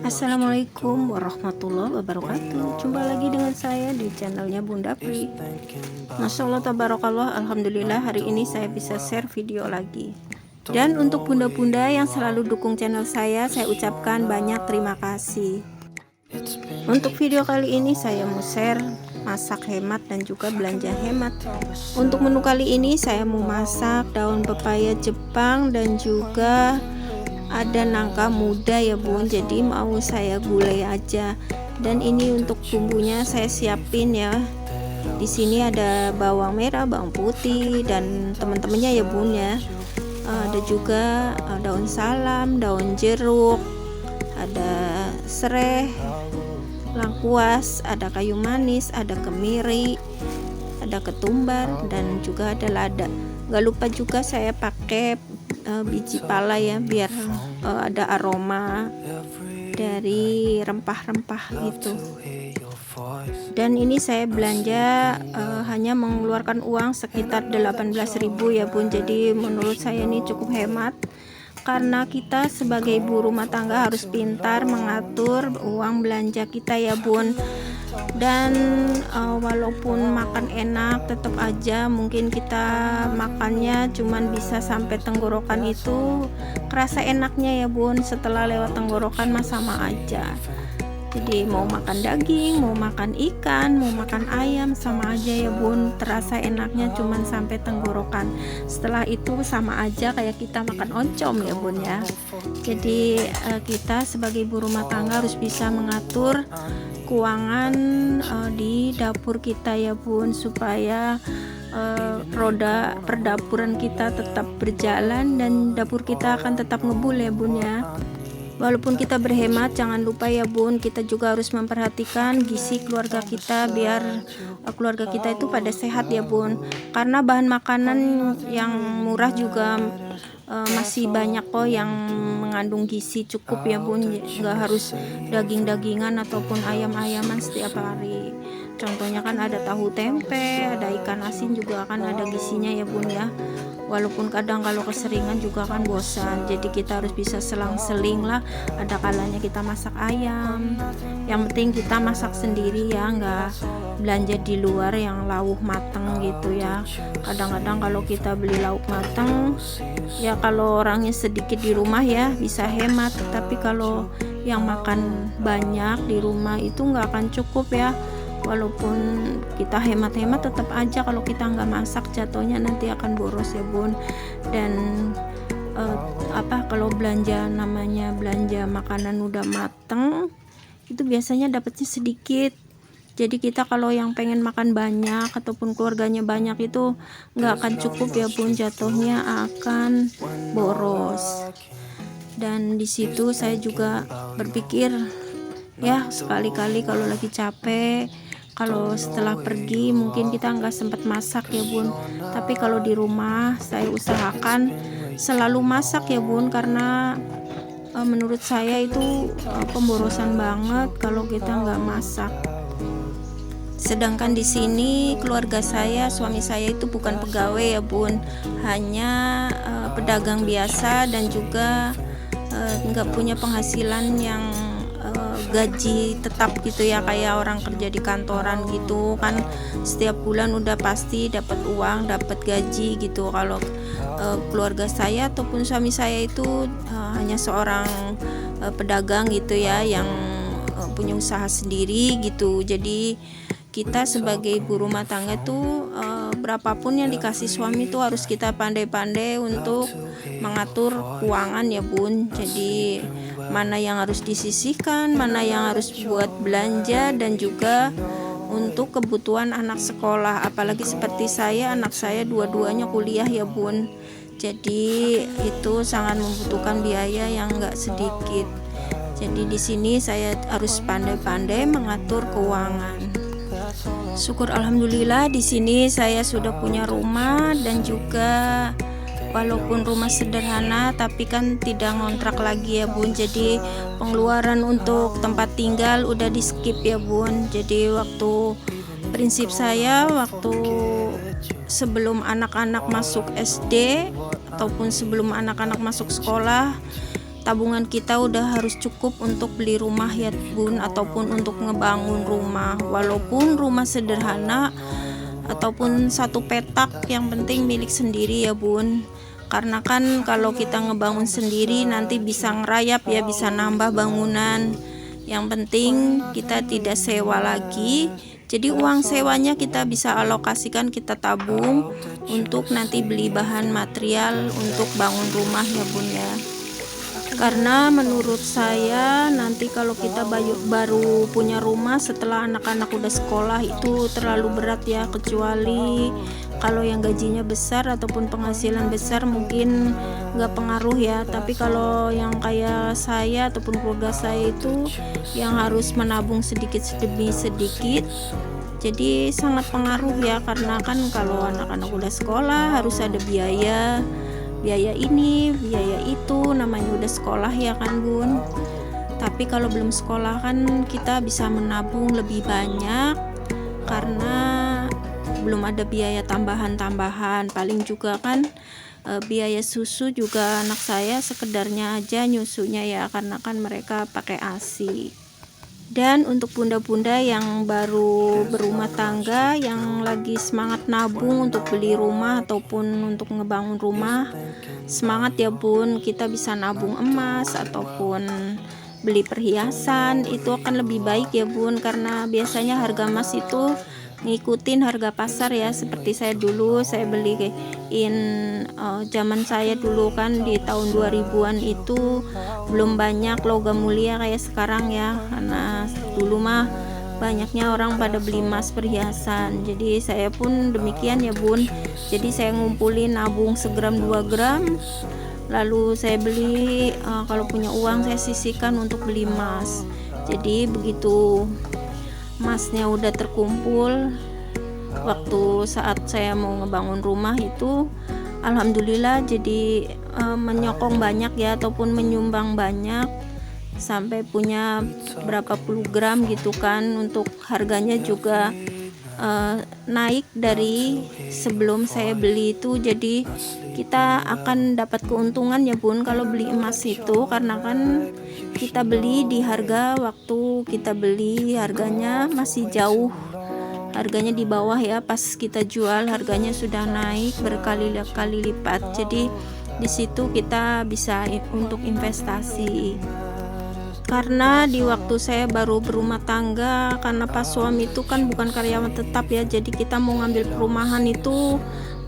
Assalamualaikum warahmatullahi wabarakatuh. Jumpa lagi dengan saya di channelnya Bunda Pri. Masya Allah tabarakallah, alhamdulillah hari ini saya bisa share video lagi. Dan untuk bunda-bunda yang selalu dukung channel saya ucapkan banyak terima kasih. Untuk video kali ini saya mau share masak hemat dan juga belanja hemat. Untuk menu kali ini saya mau masak daun pepaya Jepang dan juga ada nangka muda ya bun, jadi mau saya gulai aja. Dan ini untuk bumbunya saya siapin ya. Di sini ada bawang merah, bawang putih dan teman-temannya ya bun ya. Ada juga daun salam, daun jeruk, ada serai, lengkuas, ada kayu manis, ada kemiri, ada ketumbar dan juga ada lada. Gak lupa juga saya pakai biji pala ya, biar ada aroma dari rempah-rempah gitu. Dan ini saya belanja hanya mengeluarkan uang sekitar 18.000 ya bun, jadi menurut saya ini cukup hemat karena kita sebagai ibu rumah tangga harus pintar mengatur uang belanja kita ya bun. Dan walaupun makan enak, tetap aja mungkin kita makannya cuman bisa sampai tenggorokan, itu kerasa enaknya ya bun, setelah lewat tenggorokan mah sama aja. Jadi mau makan daging, mau makan ikan, mau makan ayam sama aja ya bun, terasa enaknya cuman sampai tenggorokan. Setelah itu sama aja kayak kita makan oncom ya bun ya. Jadi kita sebagai ibu rumah tangga harus bisa mengatur keuangan di dapur kita ya bun, supaya roda perdapuran kita tetap berjalan dan dapur kita akan tetap ngebul ya bun ya. Walaupun kita berhemat, jangan lupa ya bun, kita juga harus memperhatikan gizi keluarga kita biar keluarga kita itu pada sehat ya bun. Karena bahan makanan yang murah juga masih banyak kok yang mengandung gizi cukup ya bun, nggak harus daging-dagingan ataupun ayam-ayaman setiap hari. Contohnya kan ada tahu tempe, ada ikan asin juga kan ada gizinya ya bun ya. Walaupun kadang kalau keseringan juga kan bosan, jadi kita harus bisa selang-seling lah. Ada kalanya kita masak ayam, yang penting kita masak sendiri ya, nggak belanja di luar yang lauk mateng gitu ya. Kadang-kadang kalau kita beli lauk mateng ya, kalau orangnya sedikit di rumah ya bisa hemat, tapi kalau yang makan banyak di rumah itu nggak akan cukup ya. Walaupun kita hemat-hemat, tetap aja kalau kita nggak masak jatuhnya nanti akan boros ya bun. Dan kalau belanja namanya belanja makanan udah mateng itu biasanya dapatnya sedikit. Jadi kita kalau yang pengen makan banyak ataupun keluarganya banyak itu nggak akan cukup ya bun, jatuhnya akan boros. Dan di situ saya juga berpikir ya, sekali-kali kalau lagi capek, kalau setelah pergi mungkin kita nggak sempat masak ya bun, tapi kalau di rumah saya usahakan selalu masak ya bun, karena menurut saya itu pemborosan banget kalau kita nggak masak. Sedangkan di sini keluarga saya, suami saya itu bukan pegawai ya bun, hanya pedagang biasa dan juga nggak punya penghasilan yang gaji tetap gitu ya, kayak orang kerja di kantoran gitu kan, setiap bulan udah pasti dapat uang, dapat gaji gitu. Kalau keluarga saya ataupun suami saya itu hanya seorang pedagang gitu ya, yang punya usaha sendiri gitu. Jadi kita sebagai ibu rumah tangga tuh berapapun yang dikasih suami tuh harus kita pandai-pandai untuk mengatur keuangan ya bun. Jadi mana yang harus disisihkan, mana yang harus buat belanja, dan juga untuk kebutuhan anak sekolah. Apalagi seperti saya, anak saya dua-duanya kuliah ya bun, jadi itu sangat membutuhkan biaya yang enggak sedikit. Jadi di sini saya harus pandai-pandai mengatur keuangan. Syukur alhamdulillah di sini saya sudah punya rumah, dan juga walaupun rumah sederhana tapi kan tidak ngontrak lagi ya bun, jadi pengeluaran untuk tempat tinggal udah di skip ya bun. Jadi prinsip saya waktu sebelum anak-anak masuk SD ataupun sebelum anak-anak masuk sekolah, tabungan kita udah harus cukup untuk beli rumah ya bun, ataupun untuk ngebangun rumah, walaupun rumah sederhana ataupun satu petak, yang penting milik sendiri ya bun. Karena kan kalau kita ngebangun sendiri nanti bisa ngerayap ya, bisa nambah bangunan. Yang penting kita tidak sewa lagi, jadi uang sewanya kita bisa alokasikan, kita tabung untuk nanti beli bahan material untuk bangun rumah ya bun ya. Karena menurut saya nanti kalau kita baru punya rumah setelah anak-anak udah sekolah itu terlalu berat ya, kecuali kalau yang gajinya besar ataupun penghasilan besar mungkin nggak pengaruh ya. Tapi kalau yang kayak saya ataupun keluarga saya itu yang harus menabung sedikit demi sedikit, jadi sangat pengaruh ya. Karena kan kalau anak-anak udah sekolah harus ada biaya ini, biaya itu, namanya udah sekolah ya kan bun. Tapi kalau belum sekolah kan kita bisa menabung lebih banyak, karena belum ada biaya tambahan. Paling juga kan biaya susu juga anak saya sekedarnya aja nyusunya ya, karena kan mereka pakai ASI. Dan untuk bunda-bunda yang baru berumah tangga, yang lagi semangat nabung untuk beli rumah ataupun untuk ngebangun rumah, semangat ya bun. Kita bisa nabung emas ataupun beli perhiasan, itu akan lebih baik ya bun, karena biasanya harga emas itu ngikutin harga pasar ya. Seperti saya dulu, saya beliin zaman saya dulu kan di tahun 2000-an itu belum banyak logam mulia kayak sekarang ya, karena dulu mah banyaknya orang pada beli emas perhiasan. Jadi saya pun demikian ya bun, jadi saya ngumpulin nabung segram 2 gram, lalu saya beli kalau punya uang saya sisihkan untuk beli emas. Jadi begitu emasnya udah terkumpul, waktu saat saya mau ngebangun rumah itu alhamdulillah jadi menyokong banyak ya, ataupun menyumbang banyak, sampai punya berapa puluh gram gitu kan. Untuk harganya juga naik dari sebelum saya beli itu, jadi kita akan dapat keuntungan ya bun kalau beli emas itu, karena kan kita beli di harga, waktu kita beli harganya masih jauh, harganya di bawah ya, pas kita jual harganya sudah naik berkali-kali lipat. Jadi di situ kita bisa untuk investasi. Karena di waktu saya baru berumah tangga, karena pas suami itu kan bukan karyawan tetap ya, jadi kita mau ngambil perumahan itu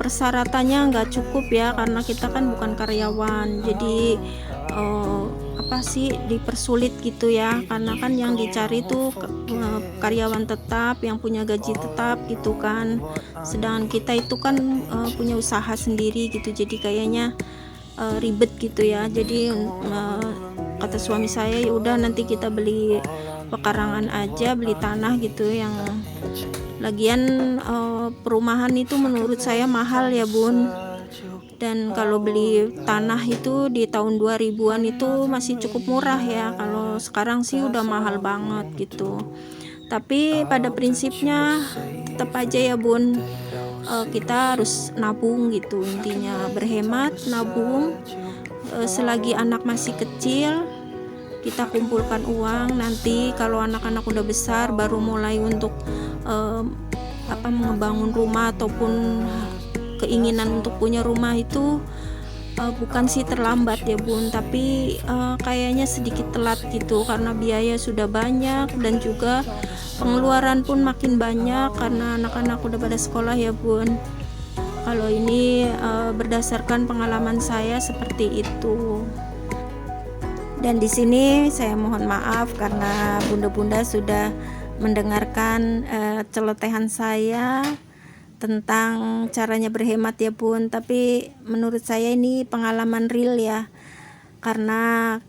persyaratannya nggak cukup ya, karena kita kan bukan karyawan. Jadi dipersulit gitu ya, karena kan yang dicari tuh karyawan tetap yang punya gaji tetap gitu kan, sedangkan kita itu kan punya usaha sendiri gitu, jadi kayaknya ribet gitu ya. Jadi kata suami saya, ya udah nanti kita beli pekarangan aja, beli tanah gitu. Yang lagian perumahan itu menurut saya mahal ya bun, dan kalau beli tanah itu di tahun 2000-an itu masih cukup murah ya, kalau sekarang sih udah mahal banget gitu. Tapi pada prinsipnya tetap aja ya bun, kita harus nabung gitu, intinya berhemat, nabung. Selagi anak masih kecil kita kumpulkan uang, nanti kalau anak-anak udah besar baru mulai untuk membangun rumah ataupun keinginan untuk punya rumah itu bukan sih terlambat ya bun, tapi kayaknya sedikit telat gitu, karena biaya sudah banyak dan juga pengeluaran pun makin banyak karena anak-anak udah pada sekolah ya bun. Kalau ini berdasarkan pengalaman saya seperti itu. Dan di sini saya mohon maaf karena bunda-bunda sudah mendengarkan celotehan saya tentang caranya berhemat ya bun. Tapi menurut saya ini pengalaman real ya, karena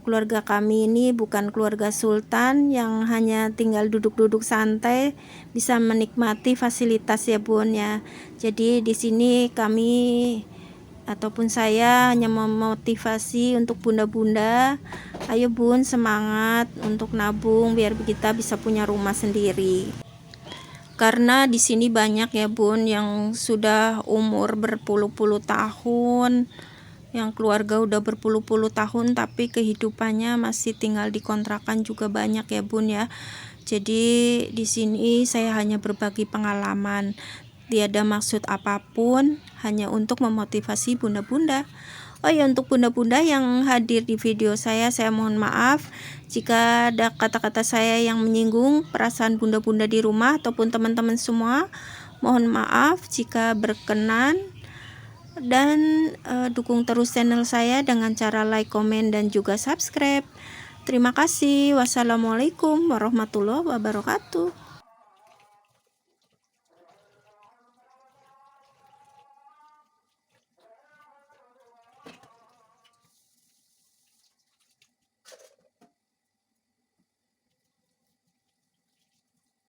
keluarga kami ini bukan keluarga sultan yang hanya tinggal duduk-duduk santai bisa menikmati fasilitas ya bun ya. Jadi di sini kami ataupun saya hanya memotivasi untuk bunda-bunda, ayo bun semangat untuk nabung biar kita bisa punya rumah sendiri. Karena di sini banyak ya bun yang sudah umur berpuluh-puluh tahun yang keluarga udah berpuluh-puluh tahun tapi kehidupannya masih tinggal di kontrakan juga banyak ya Bun ya. Jadi di sini saya hanya berbagi pengalaman, tiada maksud apapun, hanya untuk memotivasi bunda-bunda. Oh ya, untuk bunda-bunda yang hadir di video saya mohon maaf jika ada kata-kata saya yang menyinggung perasaan bunda-bunda di rumah ataupun teman-teman semua. Mohon maaf jika berkenan, dan dukung terus channel saya dengan cara like, komen, dan juga subscribe. Terima kasih. Wassalamualaikum warahmatullahi wabarakatuh.